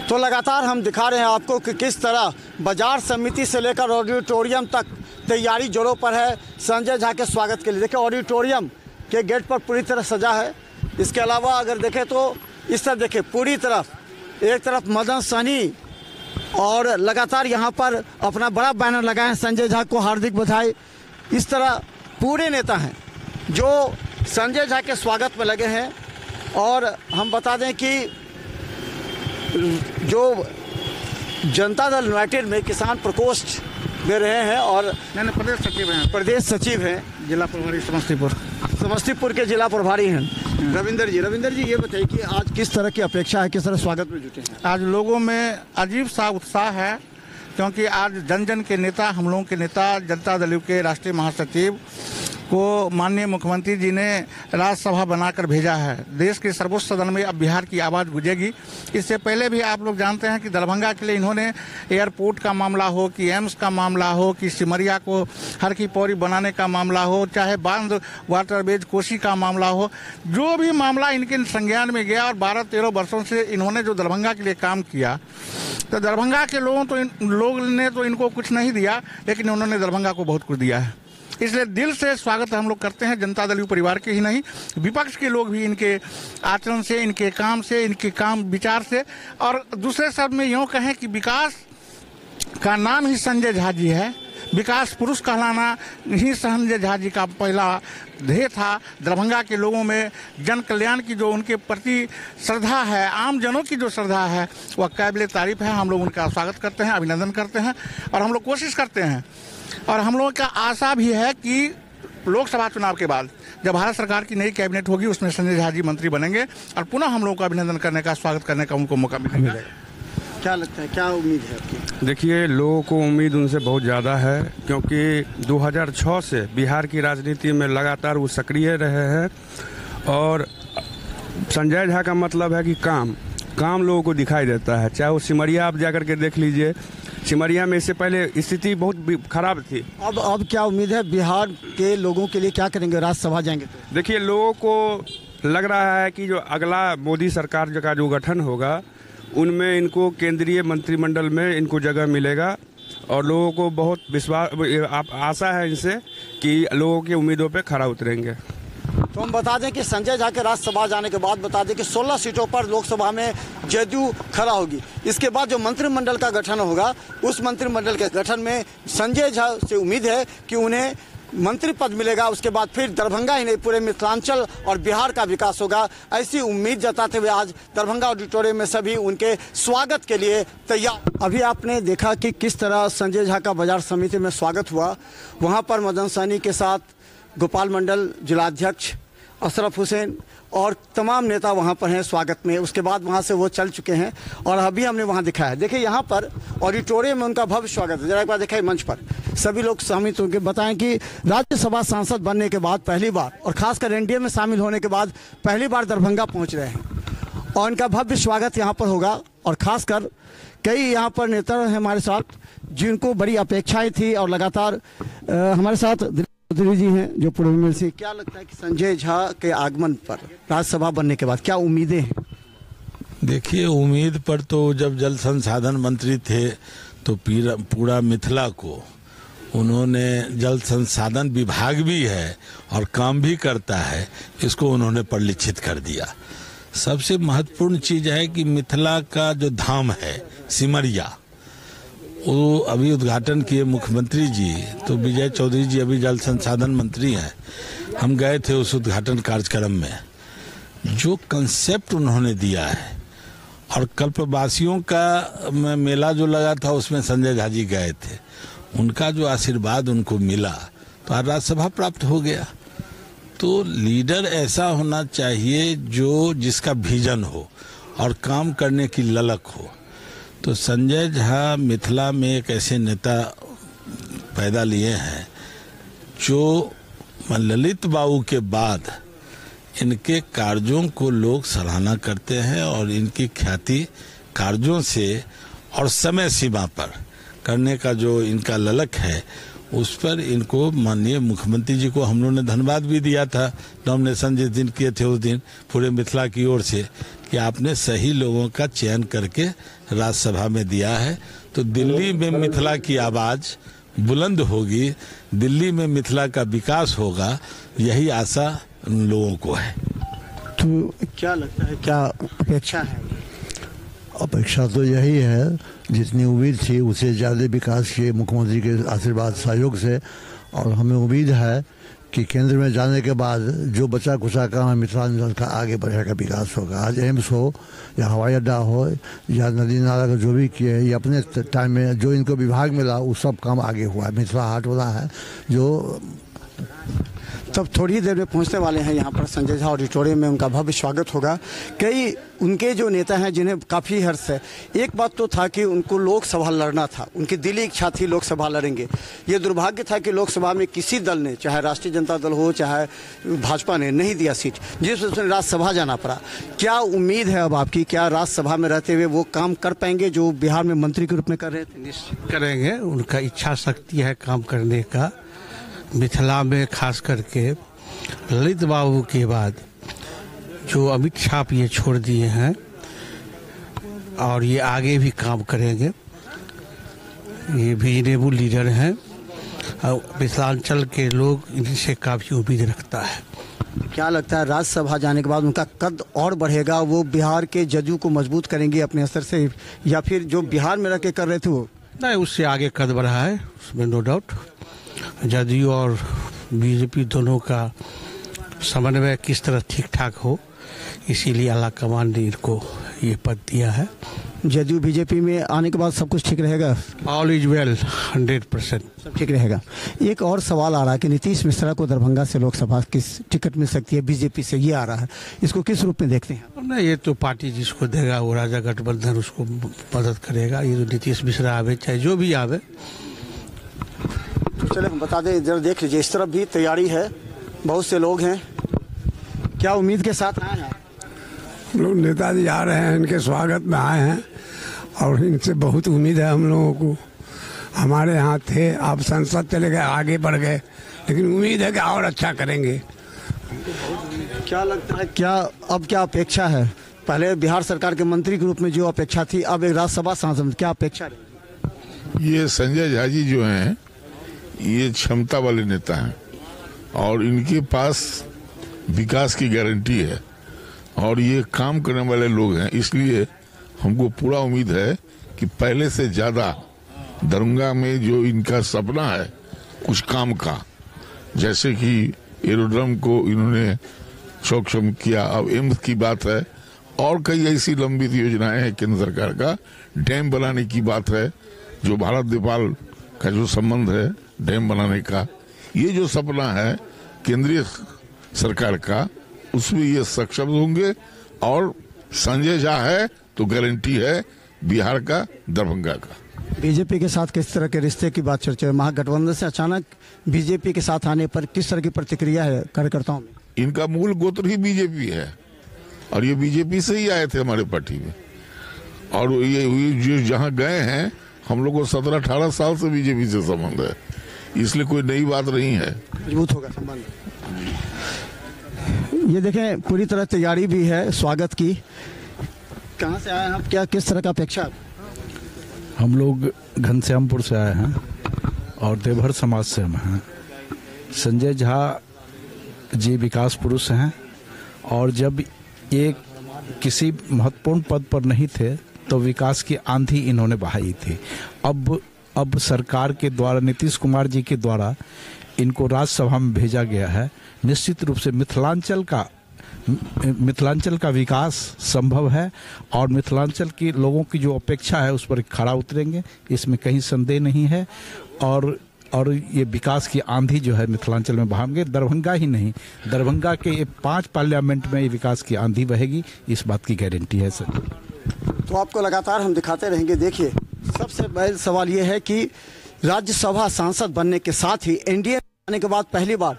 तो लगातार हम दिखा रहे हैं आपको कि किस तरह बाजार समिति से लेकर ऑडिटोरियम तक तैयारी जोरों पर है संजय झा के स्वागत के लिए। देखिए ऑडिटोरियम के गेट पर पूरी तरह सजा है। इसके अलावा अगर देखें तो इस तरफ देखिए पूरी तरफ एक तरफ मदन सहनी और लगातार यहाँ पर अपना बड़ा बैनर लगाए संजय झा को हार्दिक बधाई। इस तरह पूरे नेता हैं जो संजय झा के स्वागत में लगे हैं। और हम बता दें कि जो जनता दल यूनाइटेड में किसान प्रकोष्ठ दे रहे हैं और प्रदेश सचिव हैं जिला प्रभारी समस्तीपुर के जिला प्रभारी हैं रविंदर जी ये बताइए कि आज किस तरह की अपेक्षा है, किस तरह स्वागत में जुटे हैं? आज लोगों में अजीब सा उत्साह है क्योंकि आज जन जन के नेता, हम लोगों के नेता, जनता दल के राष्ट्रीय महासचिव को माननीय मुख्यमंत्री जी ने राज्यसभा बनाकर भेजा है। देश के सर्वोच्च सदन में अब बिहार की आवाज़ गूंजेगी। इससे पहले भी आप लोग जानते हैं कि दरभंगा के लिए इन्होंने एयरपोर्ट का मामला हो कि एम्स का मामला हो कि सिमरिया को हर की पौड़ी बनाने का मामला हो, चाहे बांध वाटरवेज कोसी का मामला हो, जो भी मामला इनके संज्ञान में गया और 12-13 वर्षों से इन्होंने जो दरभंगा के लिए काम किया, तो दरभंगा के लोगों ने तो इनको कुछ नहीं दिया, लेकिन उन्होंने दरभंगा को बहुत कुछ दिया है। इसलिए दिल से स्वागत हम लोग करते हैं। जनता दल परिवार के ही नहीं, विपक्ष के लोग भी इनके आचरण से, इनके काम से, इनके काम विचार से, और दूसरे शब्द में यूँ कहें कि विकास का नाम ही संजय झा जी है। विकास पुरुष कहलाना ही संजय झा जी का पहला ध्येय था। दरभंगा के लोगों में जन कल्याण की जो उनके प्रति श्रद्धा है, आम जनों की जो श्रद्धा है, वह काबिल तारीफ है। हम लोग उनका स्वागत करते हैं, अभिनंदन करते हैं और हम लोग कोशिश करते हैं और हम लोगों का आशा भी है कि लोकसभा चुनाव के बाद जब भारत सरकार की नई कैबिनेट होगी उसमें संजय झा जी मंत्री बनेंगे और पुनः हम लोगों का अभिनंदन करने का, स्वागत करने का उनको मौका मिलेगा। क्या लगता है, क्या उम्मीद है आपकी? देखिए, लोगों को उम्मीद उनसे बहुत ज़्यादा है क्योंकि 2006 से बिहार की राजनीति में लगातार वो सक्रिय रहे हैं और संजय झा का मतलब है कि काम लोगों को दिखाई देता है। चाहे वो सिमरिया आप जाकर के देख लीजिए, सिमरिया में इससे पहले स्थिति बहुत खराब थी। अब क्या उम्मीद है बिहार के लोगों के लिए, क्या करेंगे राज्यसभा जाएंगे तो? देखिए, लोगों को लग रहा है कि जो अगला मोदी सरकार का जो गठन होगा उनमें इनको केंद्रीय मंत्रिमंडल में इनको जगह मिलेगा और लोगों को बहुत विश्वास आशा है इनसे कि लोगों की उम्मीदों पे खरा उतरेंगे। तो हम बता दें कि संजय झा के राज्यसभा जाने के बाद बता दें कि 16 सीटों पर लोकसभा में जदयू खड़ा होगी। इसके बाद जो मंत्रिमंडल का गठन होगा उस मंत्रिमंडल के गठन में संजय झा से उम्मीद है कि उन्हें मंत्री पद मिलेगा। उसके बाद फिर दरभंगा ही नहीं पूरे मिथिलांचल और बिहार का विकास होगा, ऐसी उम्मीद जताते हुए आज दरभंगा ऑडिटोरियम में सभी उनके स्वागत के लिए तैयार। अभी आपने देखा कि किस तरह संजय झा का बाजार समिति में स्वागत हुआ। वहाँ पर मदन सहनी के साथ गोपाल मंडल जिलाध्यक्ष अशरफ हुसैन और तमाम नेता वहाँ पर हैं स्वागत में। उसके बाद वहाँ से वो चल चुके हैं और अभी हमने वहाँ दिखाया। देखिए यहाँ पर ऑडिटोरियम में उनका भव्य स्वागत है। जरा एक बार दिखाइए मंच पर सभी लोग शामिल होकर बताएं कि राज्यसभा सांसद बनने के बाद पहली बार और खासकर एनडीए में शामिल होने के बाद पहली बार दरभंगा पहुँच रहे हैं और इनका भव्य स्वागत यहाँ पर होगा। और खासकर कई यहाँ पर नेता हैं हमारे साथ जिनको बड़ी अपेक्षाएँ थी और लगातार हमारे साथ चौधरी जी हैं जो पूर्व में से। क्या लगता है कि संजय झा के आगमन पर राज्यसभा बनने के बाद क्या उम्मीदें हैं? देखिए, उम्मीद पर तो जब जल संसाधन मंत्री थे तो पूरा मिथिला को उन्होंने, जल संसाधन विभाग भी है और काम भी करता है, इसको उन्होंने परिलक्षित कर दिया। सबसे महत्वपूर्ण चीज है कि मिथिला का जो धाम है सिमरिया, वो अभी उद्घाटन किए मुख्यमंत्री जी, तो विजय चौधरी जी अभी जल संसाधन मंत्री हैं। हम गए थे उस उद्घाटन कार्यक्रम में। जो कंसेप्ट उन्होंने दिया है और कल्पवासियों का मेला जो लगा था उसमें संजय झा जी गए थे, उनका जो आशीर्वाद उनको मिला तो आज राज्यसभा प्राप्त हो गया। तो लीडर ऐसा होना चाहिए जो जिसका विजन हो और काम करने की ललक हो। तो संजय झा मिथिला में एक ऐसे नेता पैदा लिए हैं जो ललित बाबू के बाद इनके कार्यों को लोग सराहना करते हैं और इनकी ख्याति कार्यों से और समय सीमा पर करने का जो इनका ललक है उस पर इनको माननीय मुख्यमंत्री जी को हम लोगों ने धन्यवाद भी दिया था, नॉमिनेशन जिस दिन किए थे उस दिन पूरे मिथिला की ओर से, कि आपने सही लोगों का चयन करके राज्यसभा में दिया है। तो दिल्ली में मिथिला की आवाज़ बुलंद होगी, दिल्ली में मिथिला का विकास होगा, यही आशा उन लोगों को है। तो क्या लगता है, क्या अपेक्षा है? अपेक्षा तो यही है, जितनी उम्मीद थी उससे ज़्यादा विकास किए मुख्यमंत्री के आशीर्वाद सहयोग से। और हमें उम्मीद है कि केंद्र में जाने के बाद जो बचा कुचा काम है मिथिलांचल का आगे बढ़ेगा, विकास होगा। आज एम्स हो या हवाई अड्डा हो या नदी नाला का जो भी किए, ये अपने टाइम में जो इनको विभाग मिला वो सब काम आगे हुआ है। मिथिला हाट वाला है जो तब थोड़ी देर में पहुंचने वाले हैं यहाँ पर संजय झा ऑडिटोरियम में, उनका भव्य स्वागत होगा। कई उनके जो नेता हैं जिन्हें काफ़ी हर्ष है। एक बात तो था कि उनको लोकसभा लड़ना था, उनकी दिली इच्छा थी लोकसभा लड़ेंगे। ये दुर्भाग्य था कि लोकसभा में किसी दल ने, चाहे राष्ट्रीय जनता दल हो चाहे भाजपा ने, नहीं दिया सीट, जिस वजह से राज्यसभा जाना पड़ा। क्या उम्मीद है अब आपकी, क्या राज्यसभा में रहते हुए वो काम कर पाएंगे जो बिहार में मंत्री के रूप में कर रहे थे? निश्चित करेंगे, उनका इच्छा शक्ति है काम करने का। मिथिला में खास करके ललित बाबू के बाद जो अमित छाप ये छोड़ दिए हैं और ये आगे भी काम करेंगे। ये विजनेबल लीडर हैं और मिथिलांचल के लोग इनसे काफ़ी उम्मीद रखता है। क्या लगता है राज्यसभा जाने के बाद उनका कद और बढ़ेगा, वो बिहार के जदयू को मजबूत करेंगे अपने असर से, या फिर जो बिहार में रह के कर रहे थे वो? नहीं, उससे आगे कद बढ़ा है, उसमें नो डाउट। जदयू और बीजेपी दोनों का समन्वय किस तरह ठीक ठाक हो, इसीलिए आला कमान ने इनको ये पद दिया है। जदयू बीजेपी में आने के बाद सब कुछ ठीक रहेगा? ऑल इज वेल, 100% सब ठीक रहेगा। एक और सवाल आ रहा है कि नीतीश मिश्रा को दरभंगा से लोकसभा किस टिकट मिल सकती है बीजेपी से, ये आ रहा है, इसको किस रूप में देखते हैं? नहीं, ये तो पार्टी जिसको देगा वो राजा गठबंधन उसको मदद करेगा। ये तो नीतीश मिश्रा आवे चाहे जो भी आवे। तो चले हम बता दें, जरा देख लीजिए, इस तरफ भी तैयारी है, बहुत से लोग हैं। क्या उम्मीद के साथ आए हैं? हम लोग नेताजी आ रहे हैं, इनके स्वागत में आए हैं और इनसे बहुत उम्मीद है हम लोगों को। हमारे यहाँ थे, आप संसद चले गए, आगे बढ़ गए, लेकिन उम्मीद है कि और अच्छा करेंगे। क्या लगता है, क्या अब क्या अपेक्षा है? पहले बिहार सरकार के मंत्री के रूप में जो अपेक्षा थी, अब एक राज्यसभा सांसद, क्या अपेक्षा रही? ये संजय झा जी जो हैं, ये क्षमता वाले नेता हैं और इनके पास विकास की गारंटी है और ये काम करने वाले लोग हैं। इसलिए हमको पूरा उम्मीद है कि पहले से ज़्यादा दरभंगा में जो इनका सपना है कुछ काम का, जैसे कि एरोड्रम को इन्होंने सक्षम किया, अब एम्स की बात है और कई ऐसी लंबित योजनाएं हैं केंद्र सरकार का। डैम बनाने की बात है, जो भारत नेपाल का जो संबंध है डैम बनाने का, ये जो सपना है केंद्रीय सरकार का, उसमें ये सक्षम होंगे। और संजय झा है तो गारंटी है बिहार का, दरभंगा का। बीजेपी के साथ किस तरह के रिश्ते की बात चर्चा है? महागठबंधन से अचानक बीजेपी के साथ आने पर किस तरह की प्रतिक्रिया है कार्यकर्ताओं में? इनका मूल गोत्र ही बीजेपी है और ये बीजेपी से ही आए थे हमारे पार्टी में, और ये जहाँ गए हैं, हम लोग को 17-18 साल से बीजेपी से संबंध है, इसलिए कोई नई बात नहीं है, मजबूत होगा संबंध। ये देखें, पूरी तरह तैयारी भी है स्वागत की। कहाँ से आए हैं आप, क्या किस तरह का अपेक्षा? हम लोग घनश्यामपुर से आए हैं और देवहर समाज से हम हैं। संजय झा जी विकास पुरुष हैं और जब ये किसी महत्वपूर्ण पद पर नहीं थे तो विकास की आंधी इन्होंने बहाई थी। अब सरकार के द्वारा, नीतीश कुमार जी के द्वारा इनको राज्यसभा में भेजा गया है। निश्चित रूप से मिथिलांचल का विकास संभव है और मिथिलांचल के लोगों की जो अपेक्षा है उस पर खड़ा उतरेंगे, इसमें कहीं संदेह नहीं है। और ये विकास की आंधी जो है मिथिलांचल में बहाएंगे। दरभंगा ही नहीं, दरभंगा के 5 पार्लियामेंट में ये विकास की आंधी बहेगी, इस बात की गारंटी है सर। तो आपको लगातार हम दिखाते रहेंगे। देखिए, सबसे पहले सवाल ये है कि राज्यसभा सांसद बनने के साथ ही एनडीए आने के बाद पहली बार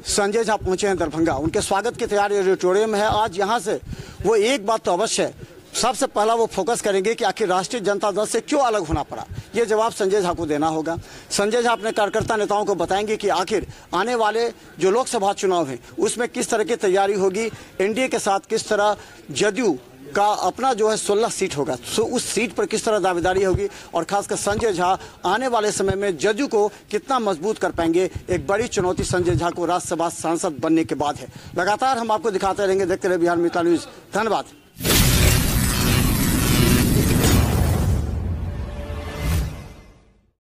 संजय झा पहुंचे हैं दरभंगा। उनके स्वागत की तैयारी ऑडिटोरियम है। आज यहाँ से वो एक बात तो अवश्य है, सबसे पहला वो फोकस करेंगे कि आखिर राष्ट्रीय जनता दल से क्यों अलग होना पड़ा। ये जवाब संजय झा को देना होगा। संजय झा अपने कार्यकर्ता नेताओं को बताएंगे कि आखिर आने वाले जो लोकसभा चुनाव हैं उसमें किस तरह की तैयारी होगी, एनडीए के साथ किस तरह जदयू का अपना जो है 16 सीट होगा, तो उस सीट पर किस तरह दावेदारी होगी, और खासकर संजय झा आने वाले समय में जदयू को कितना मजबूत कर पाएंगे। एक बड़ी चुनौती संजय झा को राज्यसभा सांसद बनने के बाद है। लगातार हम आपको दिखाते रहेंगे। देखते रहे बिहार मित्र न्यूज। धन्यवाद।